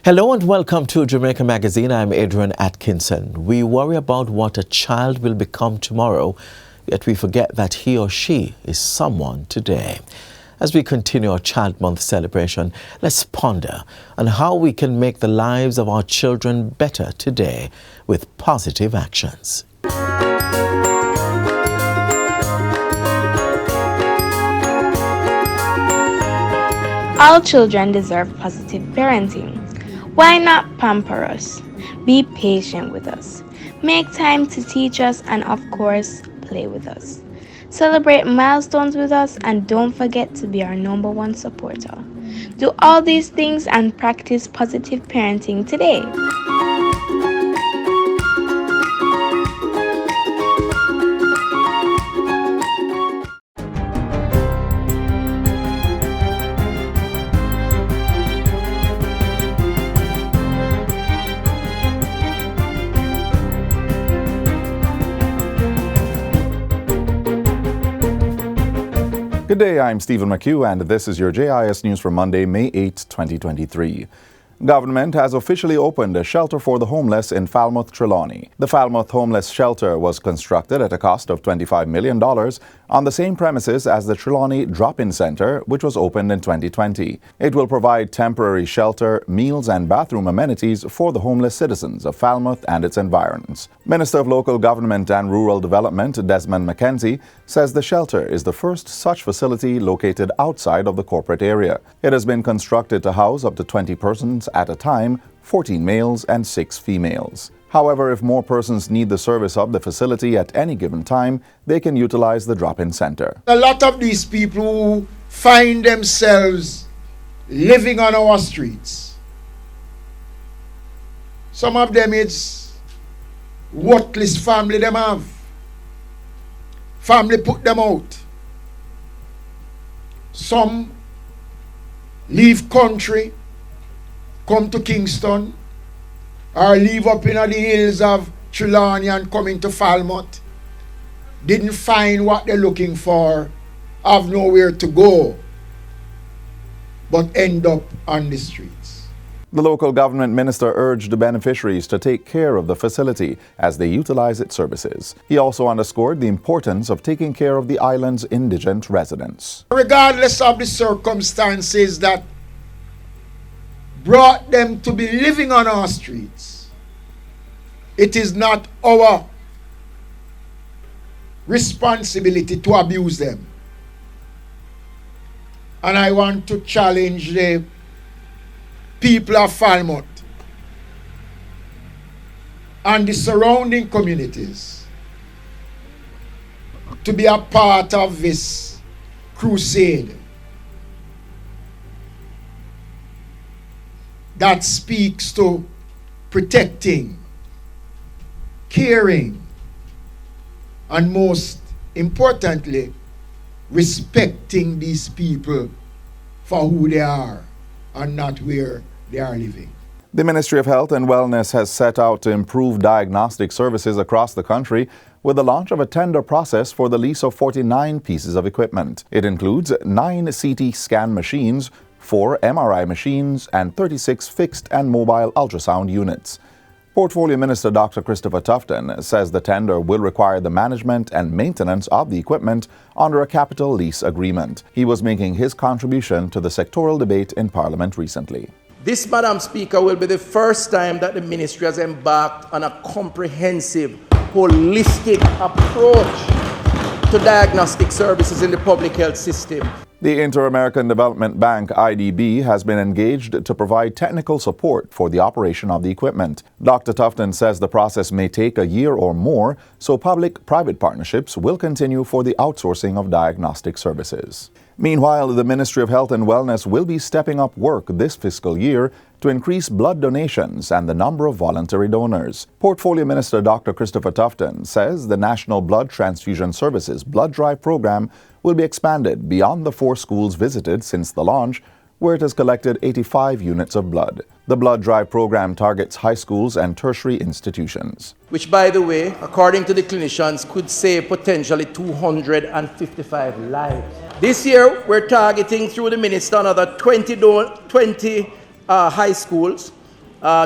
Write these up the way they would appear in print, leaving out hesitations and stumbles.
Hello and welcome to Jamaica Magazine. I'm Adrian Atkinson. We worry about what a child will become tomorrow, yet we forget that he or she is someone today. As we continue our Child Month celebration, let's ponder on how we can make the lives of our children better today with positive actions. All children deserve positive parenting. Why not pamper us? Be patient with us. Make time to teach us and, of course, play with us. Celebrate milestones with us and don't forget to be our #1 supporter. Do all these things and practice positive parenting today. Good day, I'm Stephen McHugh, and this is your JIS News for Monday, May 8, 2023. Government has officially opened a shelter for the homeless in Falmouth, Trelawney. The Falmouth Homeless Shelter was constructed at a cost of $25 million on the same premises as the Trelawney Drop-In Center, which was opened in 2020. It will provide temporary shelter, meals and bathroom amenities for the homeless citizens of Falmouth and its environs. Minister of Local Government and Rural Development, Desmond McKenzie, says the shelter is the first such facility located outside of the corporate area. It has been constructed to house up to 20 persons at a time, 14 males and 6 females. However, if more persons need the service of the facility at any given time, they can utilize the drop-in center. A lot of these people who find themselves living on our streets, some of them it's worthless family them have. Family put them out. Some leave country, come to Kingston, or leave up in the hills of Trelawney and come into Falmouth. Didn't find what they're looking for, have nowhere to go, but end up on the streets. The local government minister urged the beneficiaries to take care of the facility as they utilize its services. He also underscored the importance of taking care of the island's indigent residents. Regardless of the circumstances that brought them to be living on our streets, it is not our responsibility to abuse them. And I want to challenge the people of Falmouth and the surrounding communities to be a part of this crusade that speaks to protecting, caring, and most importantly, respecting these people for who they are and not where they are living. The Ministry of Health and Wellness has set out to improve diagnostic services across the country with the launch of a tender process for the lease of 49 pieces of equipment. It includes 9 CT scan machines, 4 MRI machines, and 36 fixed and mobile ultrasound units. Portfolio Minister Dr. Christopher Tufton says the tender will require the management and maintenance of the equipment under a capital lease agreement. He was making his contribution to the sectoral debate in Parliament recently. This, Madam Speaker, will be the first time that the Ministry has embarked on a comprehensive, holistic approach to diagnostic services in the public health system. The Inter-American Development Bank, IDB, has been engaged to provide technical support for the operation of the equipment. Dr. Tufton says the process may take a year or more, so public-private partnerships will continue for the outsourcing of diagnostic services. Meanwhile, the Ministry of Health and Wellness will be stepping up work this fiscal year to increase blood donations and the number of voluntary donors. Portfolio Minister Dr. Christopher Tufton says the National Blood Transfusion Services Blood Drive program will be expanded beyond the 4 schools visited since the launch, where it has collected 85 units of blood. The Blood Drive program targets high schools and tertiary institutions. Which, by the way, according to the clinicians, could save potentially 255 lives. This year, we're targeting through the minister another 20 high schools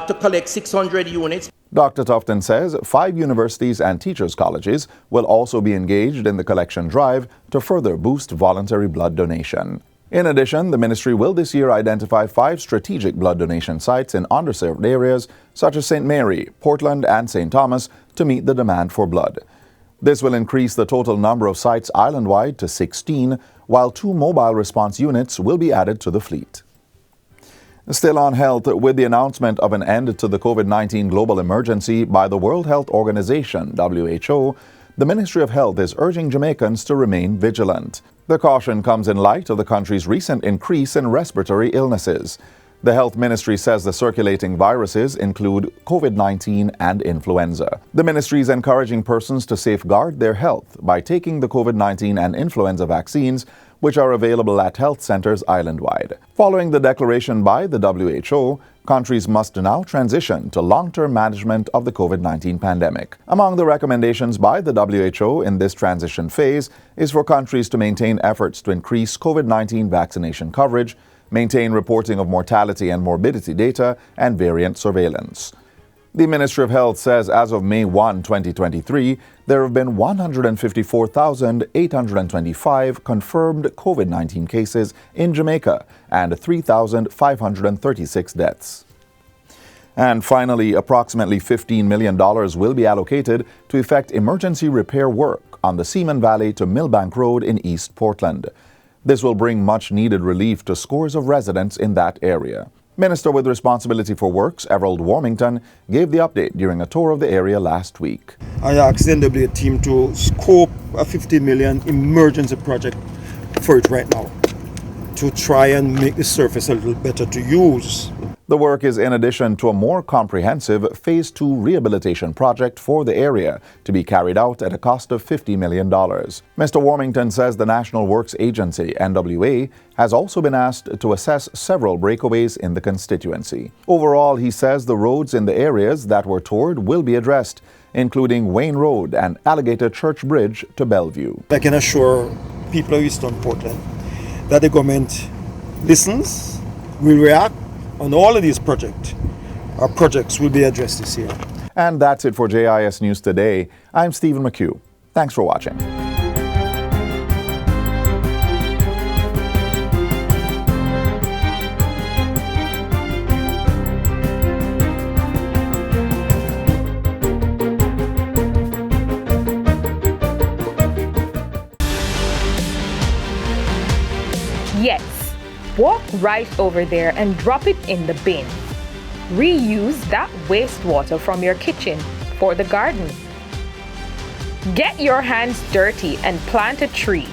to collect 600 units. Dr. Tufton says 5 universities and teachers' colleges will also be engaged in the collection drive to further boost voluntary blood donation. In addition, the ministry will this year identify 5 strategic blood donation sites in underserved areas such as St. Mary, Portland, and St. Thomas to meet the demand for blood. This will increase the total number of sites island-wide to 16, while 2 mobile response units will be added to the fleet. Still on health, with the announcement of an end to the COVID-19 global emergency by the World Health Organization, WHO, the Ministry of Health is urging Jamaicans to remain vigilant. The caution comes in light of the country's recent increase in respiratory illnesses. The Health Ministry says the circulating viruses include COVID-19 and influenza. The ministry is encouraging persons to safeguard their health by taking the COVID-19 and influenza vaccines, which are available at health centers island-wide. Following the declaration by the WHO, countries must now transition to long-term management of the COVID-19 pandemic. Among the recommendations by the WHO in this transition phase is for countries to maintain efforts to increase COVID-19 vaccination coverage, maintain reporting of mortality and morbidity data, and variant surveillance. The Ministry of Health says as of May 1, 2023, there have been 154,825 confirmed COVID-19 cases in Jamaica and 3,536 deaths. And finally, approximately $15 million will be allocated to effect emergency repair work on the Seaman Valley to Millbank Road in East Portland. This will bring much-needed relief to scores of residents in that area. Minister with responsibility for works, Everald Warmington, gave the update during a tour of the area last week. I asked the NWA team to scope a $50 million emergency project for it right now to try and make the surface a little better to use. The work is in addition to a more comprehensive Phase 2 rehabilitation project for the area to be carried out at a cost of $50 million. Mr. Warmington says the National Works Agency, NWA, has also been asked to assess several breakaways in the constituency. Overall, he says the roads in the areas that were toured will be addressed, including Wayne Road and Alligator Church Bridge to Bellevue. I can assure people of Eastern Portland that the government listens, will react on all of these projects. Our projects will be addressed this year. And that's it for JIS News Today. I'm Stephen McHugh. Thanks for watching. Yes, walk right over there and drop it in the bin. Reuse that wastewater from your kitchen for the garden. Get your hands dirty and plant a tree.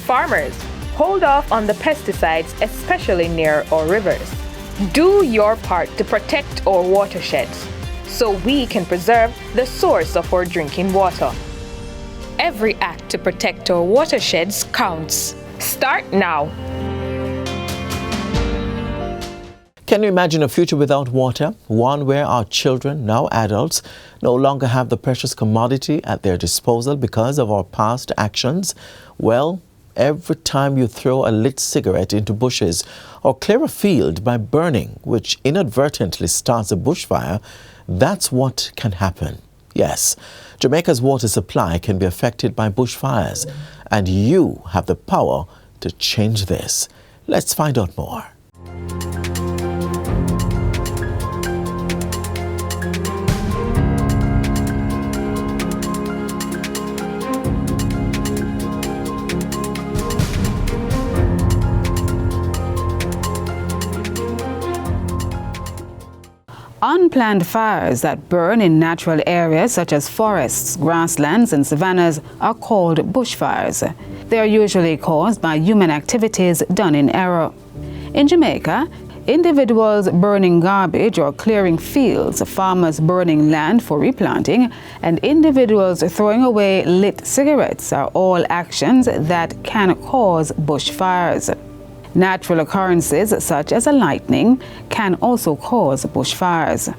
Farmers, hold off on the pesticides, especially near our rivers. Do your part to protect our watersheds so we can preserve the source of our drinking water. Every act to protect our watersheds counts. Start now. Can you imagine a future without water? One where our children, now adults, no longer have the precious commodity at their disposal because of our past actions? Well, every time you throw a lit cigarette into bushes or clear a field by burning, which inadvertently starts a bushfire, that's what can happen. Yes, Jamaica's water supply can be affected by bushfires, and you have the power to change this. Let's find out more. Unplanned fires that burn in natural areas such as forests, grasslands, and savannas are called bushfires. They are usually caused by human activities done in error. In Jamaica, individuals burning garbage or clearing fields, farmers burning land for replanting, and individuals throwing away lit cigarettes are all actions that can cause bushfires. Natural occurrences such as lightning can also cause bushfires.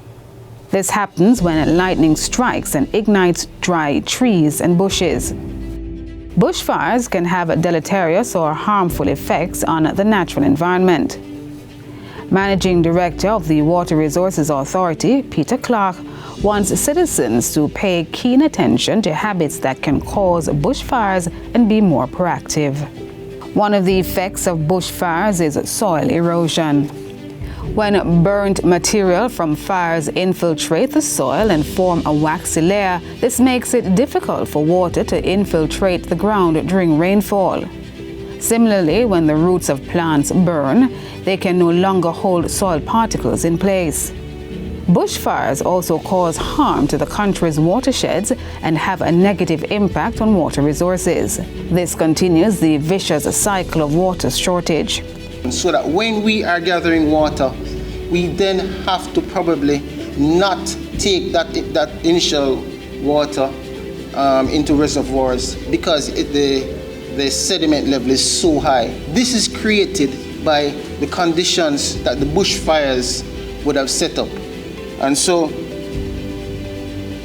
This happens when lightning strikes and ignites dry trees and bushes. Bushfires can have deleterious or harmful effects on the natural environment. Managing Director of the Water Resources Authority, Peter Clark, wants citizens to pay keen attention to habits that can cause bushfires and be more proactive. One of the effects of bushfires is soil erosion. When burnt material from fires infiltrate the soil and form a waxy layer, this makes it difficult for water to infiltrate the ground during rainfall. Similarly, when the roots of plants burn, they can no longer hold soil particles in place. Bushfires also cause harm to the country's watersheds and have a negative impact on water resources. This continues the vicious cycle of water shortage. So that when we are gathering water, we then have to probably not take that initial water into reservoirs because the sediment level is so high. This is created by the conditions that the bushfires would have set up. And so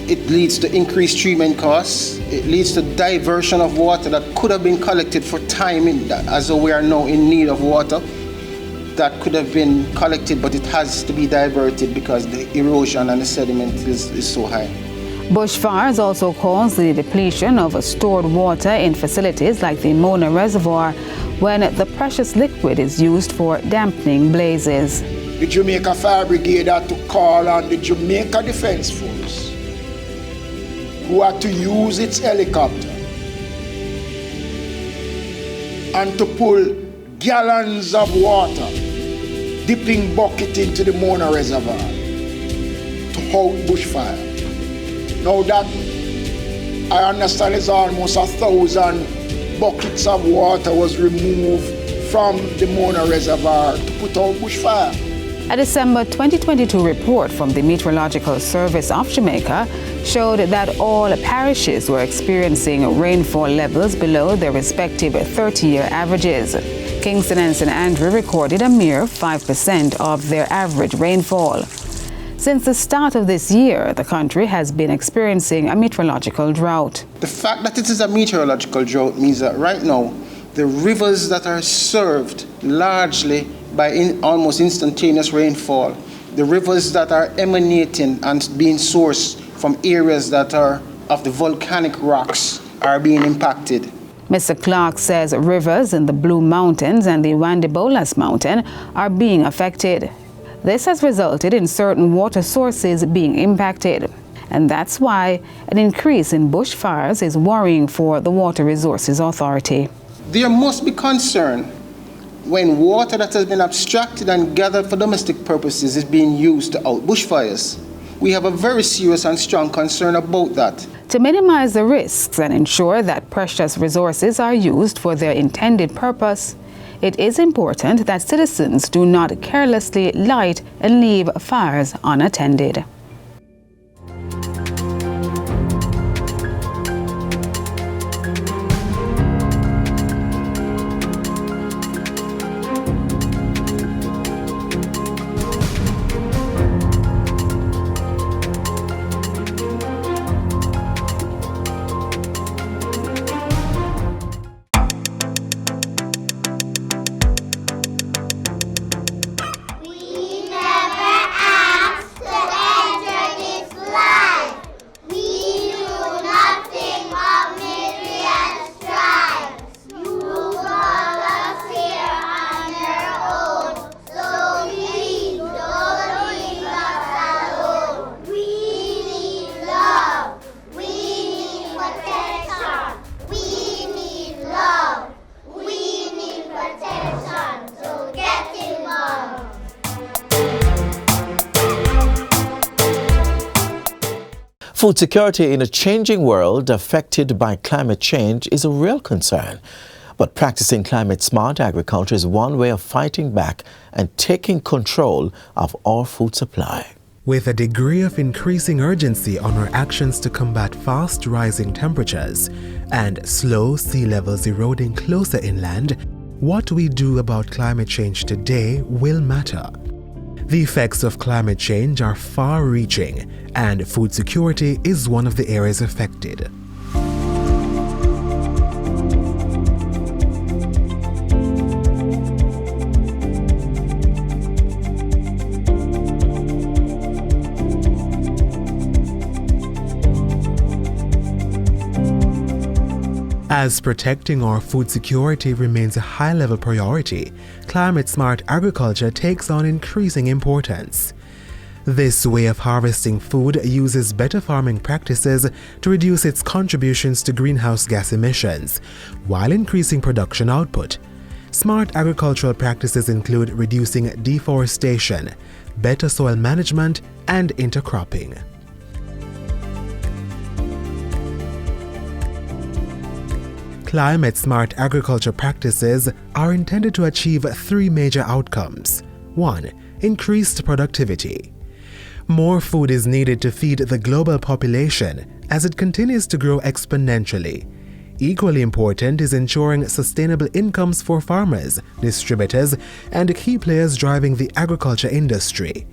it leads to increased treatment costs. It leads to diversion of water that could have been collected for time, as we are now in need of water. That could have been collected, but it has to be diverted because the erosion and the sediment is so high. Bushfires also cause the depletion of stored water in facilities like the Mona Reservoir when the precious liquid is used for dampening blazes. The Jamaica Fire Brigade had to call on the Jamaica Defense Force, who had to use its helicopter and to pull gallons of water, dipping bucket into the Mona Reservoir to hold bushfire. Now that I understand is almost 1,000 buckets of water was removed from the Mona Reservoir to put out bushfire. A December 2022 report from the Meteorological Service of Jamaica showed that all parishes were experiencing rainfall levels below their respective 30-year averages. Kingston and St. Andrew recorded a mere 5% of their average rainfall. Since the start of this year, the country has been experiencing a meteorological drought. The fact that it is a meteorological drought means that right now, the rivers that are served largely by almost instantaneous rainfall, the rivers that are emanating and being sourced from areas that are of the volcanic rocks are being impacted. Mr. Clark says rivers in the Blue Mountains and the Wandibolas Mountain are being affected. This has resulted in certain water sources being impacted. And that's why an increase in bushfires is worrying for the Water Resources Authority. There must be concern when water that has been abstracted and gathered for domestic purposes is being used to out bushfires. We have a very serious and strong concern about that. To minimize the risks and ensure that precious resources are used for their intended purpose, it is important that citizens do not carelessly light and leave fires unattended. Food security in a changing world affected by climate change is a real concern. But practicing climate-smart agriculture is one way of fighting back and taking control of our food supply. With a degree of increasing urgency on our actions to combat fast rising temperatures and slow sea levels eroding closer inland, what we do about climate change today will matter. The effects of climate change are far-reaching, and food security is one of the areas affected. As protecting our food security remains a high-level priority, climate-smart agriculture takes on increasing importance. This way of harvesting food uses better farming practices to reduce its contributions to greenhouse gas emissions, while increasing production output. Smart agricultural practices include reducing deforestation, better soil management, and intercropping. Climate-smart agriculture practices are intended to achieve three major outcomes. 1. Increased productivity. More food is needed to feed the global population as it continues to grow exponentially. Equally important is ensuring sustainable incomes for farmers, distributors, and key players driving the agriculture industry.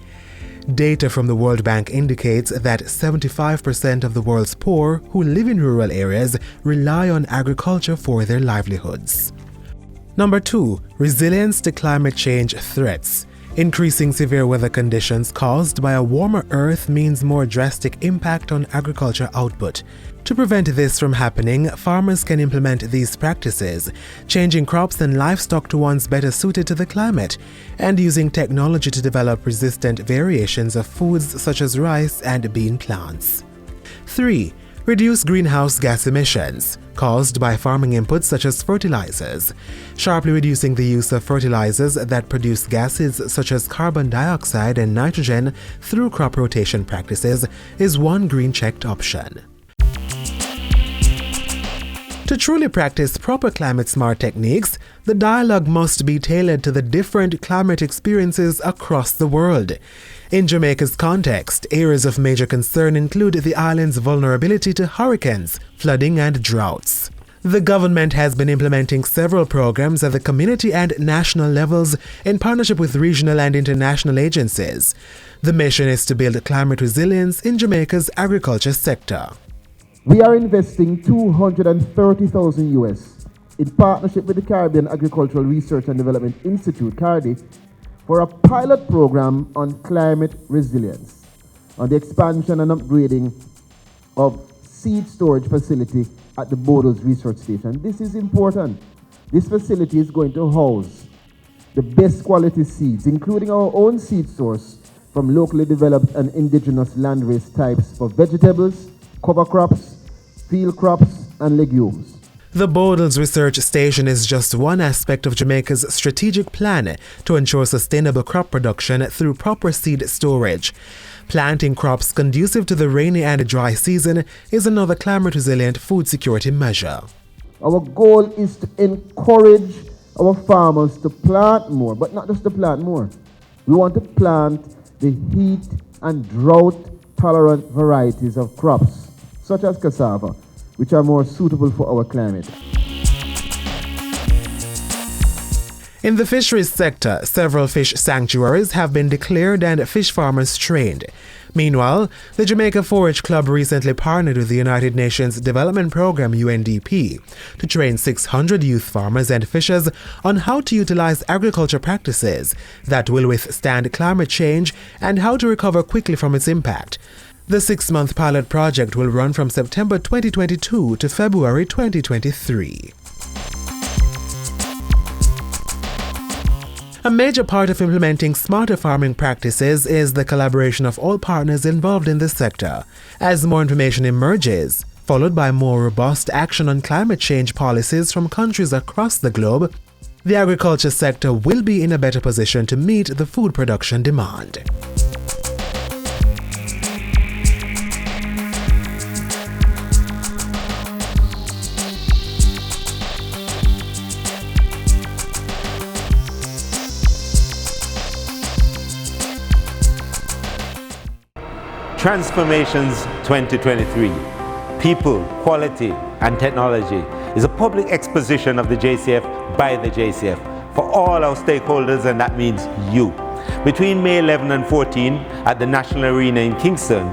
Data from the World Bank indicates that 75% of the world's poor who live in rural areas rely on agriculture for their livelihoods. Number 2. Resilience to climate change threats. Increasing severe weather conditions caused by a warmer Earth means more drastic impact on agriculture output. To prevent this from happening, farmers can implement these practices, changing crops and livestock to ones better suited to the climate, and using technology to develop resistant variations of foods such as rice and bean plants. 3. Reduce greenhouse gas emissions caused by farming inputs such as fertilizers. Sharply reducing the use of fertilizers that produce gases such as carbon dioxide and nitrogen through crop rotation practices is one green-checked option. To truly practice proper climate-smart techniques, the dialogue must be tailored to the different climate experiences across the world. In Jamaica's context, areas of major concern include the island's vulnerability to hurricanes, flooding, and droughts. The government has been implementing several programs at the community and national levels in partnership with regional and international agencies. The mission is to build climate resilience in Jamaica's agriculture sector. We are investing $230,000 US in partnership with the Caribbean Agricultural Research and Development Institute, CARDI, for a pilot program on climate resilience, on the expansion and upgrading of seed storage facility at the Bodles Research Station. This is important. This facility is going to house the best quality seeds, including our own seed source from locally developed and indigenous landrace types for vegetables, cover crops, field crops, and legumes. The Bodles Research Station is just one aspect of Jamaica's strategic plan to ensure sustainable crop production through proper seed storage. Planting crops conducive to the rainy and dry season is another climate-resilient food security measure. Our goal is to encourage our farmers to plant more, but not just to plant more. We want to plant the heat and drought-tolerant varieties of crops, such as cassava, which are more suitable for our climate. In the fisheries sector, several fish sanctuaries have been declared and fish farmers trained. Meanwhile, the Jamaica Forage Club recently partnered with the United Nations Development Programme UNDP to train 600 youth farmers and fishers on how to utilize agriculture practices that will withstand climate change and how to recover quickly from its impact. The 6-month pilot project will run from September 2022 to February 2023. A major part of implementing smarter farming practices is the collaboration of all partners involved in this sector. As more information emerges, followed by more robust action on climate change policies from countries across the globe, the agriculture sector will be in a better position to meet the food production demand. Transformations 2023, People, Quality and Technology is a public exposition of the JCF by the JCF for all our stakeholders, and that means you. Between May 11 and 14 at the National Arena in Kingston,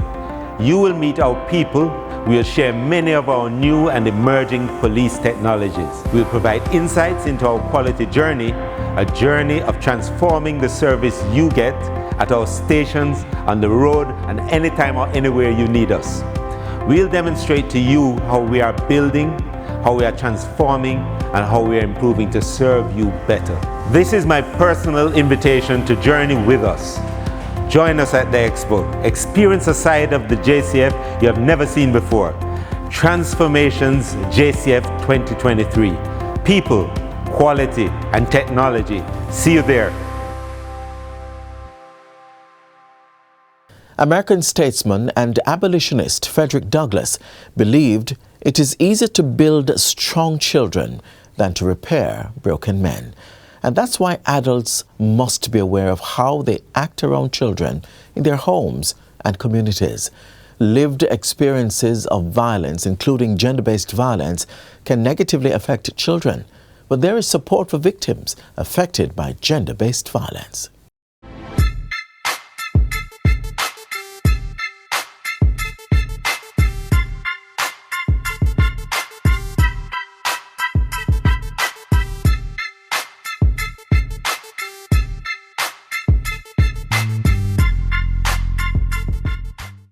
you will meet our people. We'll share many of our new and emerging police technologies. We'll provide insights into our quality journey, a journey of transforming the service you get at our stations, on the road, and anytime or anywhere you need us. We'll demonstrate to you how we are building how we are transforming, and how we are improving to serve you better. This is my personal invitation to journey with us. Join us at the Expo. Experience a side of the JCF you have never seen before. Transformations JCF 2023. People, quality, and technology. See you there. American statesman and abolitionist Frederick Douglass believed it is easier to build strong children than to repair broken men. And that's why adults must be aware of how they act around children in their homes and communities. Lived experiences of violence, including gender-based violence, can negatively affect children. But there is support for victims affected by gender-based violence.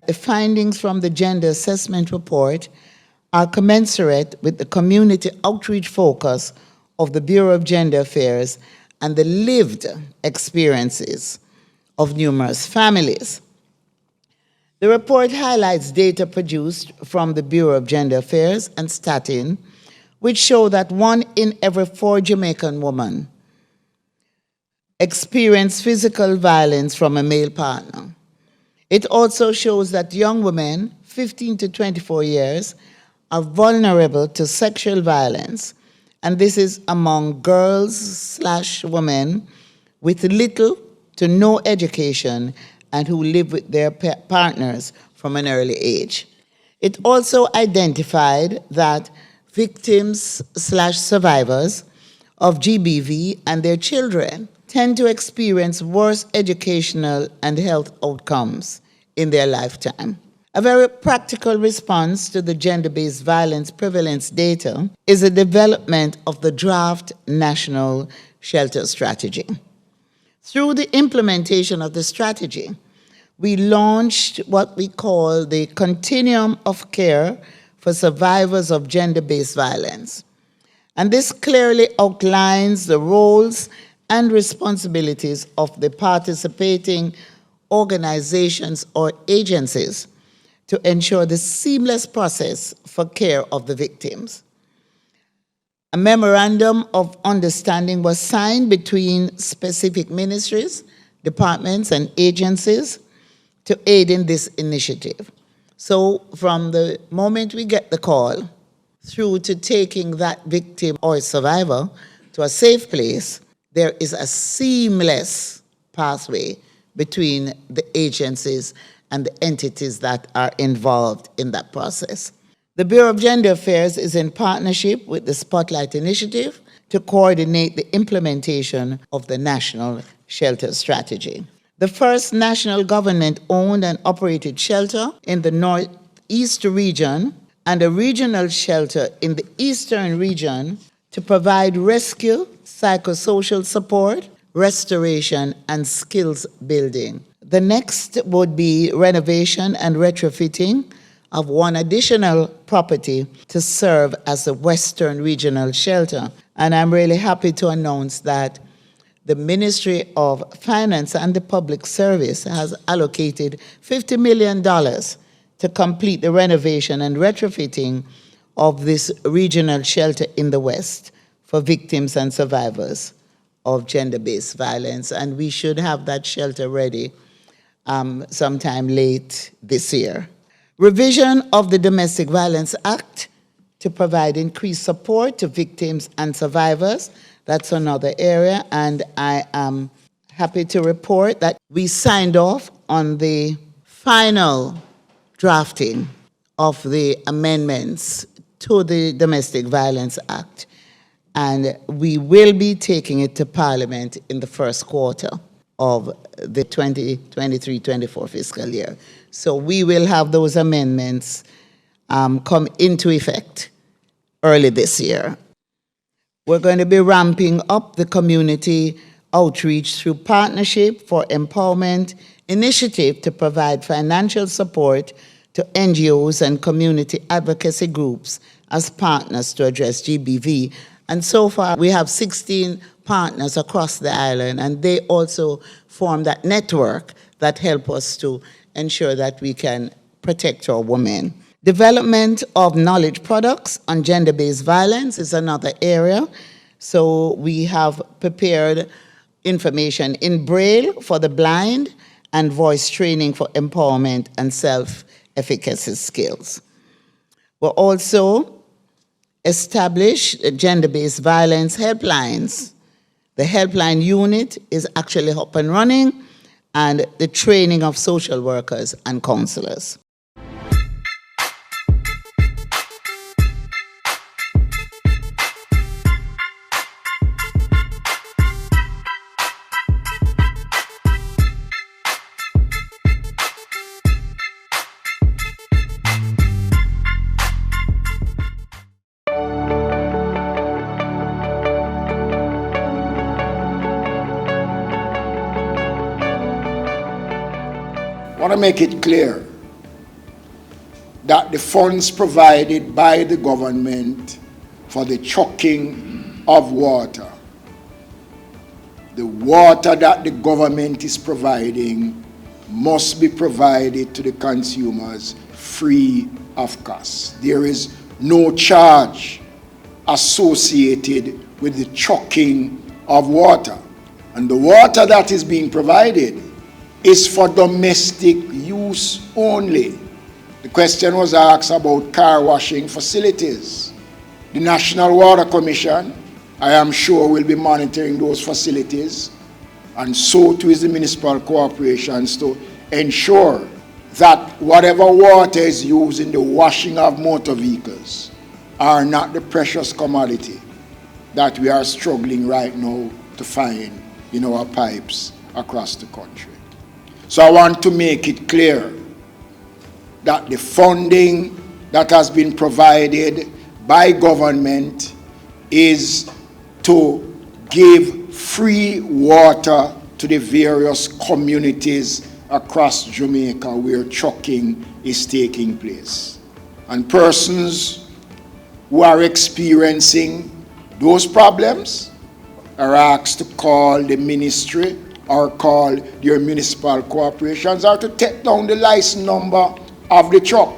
The findings from the Gender Assessment Report are commensurate with the community outreach focus of the Bureau of Gender Affairs and the lived experiences of numerous families. The report highlights data produced from the Bureau of Gender Affairs and Statin, which show that 1 in every 4 Jamaican women experience physical violence from a male partner. It also shows that young women, 15 to 24 years, are vulnerable to sexual violence, and this is among girls/women with little to no education and who live with their partners from an early age. It also identified that victims/survivors of GBV and their children tend to experience worse educational and health outcomes in their lifetime. A very practical response to the gender-based violence prevalence data is the development of the draft National Shelter Strategy. Through the implementation of the strategy, we launched what we call the Continuum of Care for Survivors of Gender-Based Violence. And this clearly outlines the roles and responsibilities of the participating organizations or agencies to ensure the seamless process for care of the victims. A memorandum of understanding was signed between specific ministries, departments, and agencies to aid in this initiative. So from the moment we get the call through to taking that victim or survivor to a safe place, there is a seamless pathway between the agencies and the entities that are involved in that process. The Bureau of Gender Affairs is in partnership with the Spotlight Initiative to coordinate the implementation of the National Shelter Strategy. The first national government-owned and operated shelter in the Northeast region and a regional shelter in the Eastern region to provide rescue, psychosocial support, restoration, and skills building. The next would be renovation and retrofitting of 1 additional property to serve as a Western regional shelter. And I'm really happy to announce that the Ministry of Finance and the Public Service has allocated $50 million to complete the renovation and retrofitting of this regional shelter in the West for victims and survivors of gender-based violence. And we should have that shelter ready sometime late this year. Revision of the Domestic Violence Act to provide increased support to victims and survivors. That's another area, and I am happy to report that we signed off on the final drafting of the amendments to the Domestic Violence Act, and we will be taking it to Parliament in the first quarter of the 2023-24 fiscal year. So we will have those amendments come into effect early this year. We're going to be ramping up the community outreach through Partnership for Empowerment initiative to provide financial support to NGOs and community advocacy groups as partners to address GBV. And so far, we have 16 partners across the island, and they also form that network that help us to ensure that we can protect our women. Development of knowledge products on gender-based violence is another area. So we have prepared information in Braille for the blind and voice training for empowerment and self-efficacy skills. We'll also establish gender-based violence helplines. The helpline unit is actually up and running, and the training of social workers and counselors. I want to make it clear that the funds provided by the government for the chucking of water, the water that the government is providing must be provided to the consumers free of cost. There is no charge associated with the chucking of water. And the water that is being provided is for domestic use only. The question was asked about car washing facilities. The National Water Commission, I am sure, will be monitoring those facilities, and so too is the municipal corporations, to ensure that whatever water is used in the washing of motor vehicles are not the precious commodity that we are struggling right now to find in our pipes across the country. So I want to make it clear that the funding that has been provided by government is to give free water to the various communities across Jamaica where trucking is taking place. And persons who are experiencing those problems are asked to call the ministry or call your municipal corporations, or to take down the license number of the truck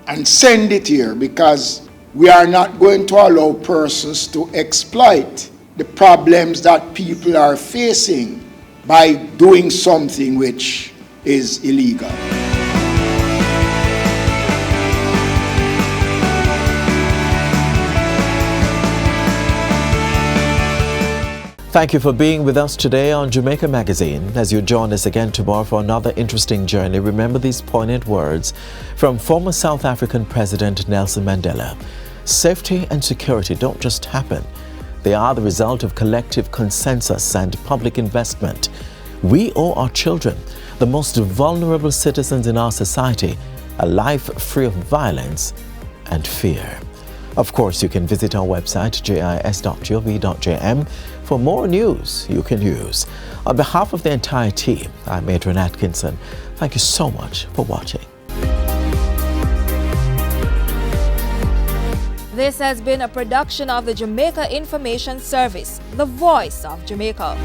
and send it here, because we are not going to allow persons to exploit the problems that people are facing by doing something which is illegal. Thank you for being with us today on Jamaica Magazine. As you join us again tomorrow for another interesting journey, remember these poignant words from former South African President Nelson Mandela. Safety and security don't just happen. They are the result of collective consensus and public investment. We owe our children, the most vulnerable citizens in our society, a life free of violence and fear. Of course, you can visit our website, jis.gov.jm, for more news you can use. On behalf of the entire team, I'm Adrian Atkinson. Thank you so much for watching. This has been a production of the Jamaica Information Service, the voice of Jamaica.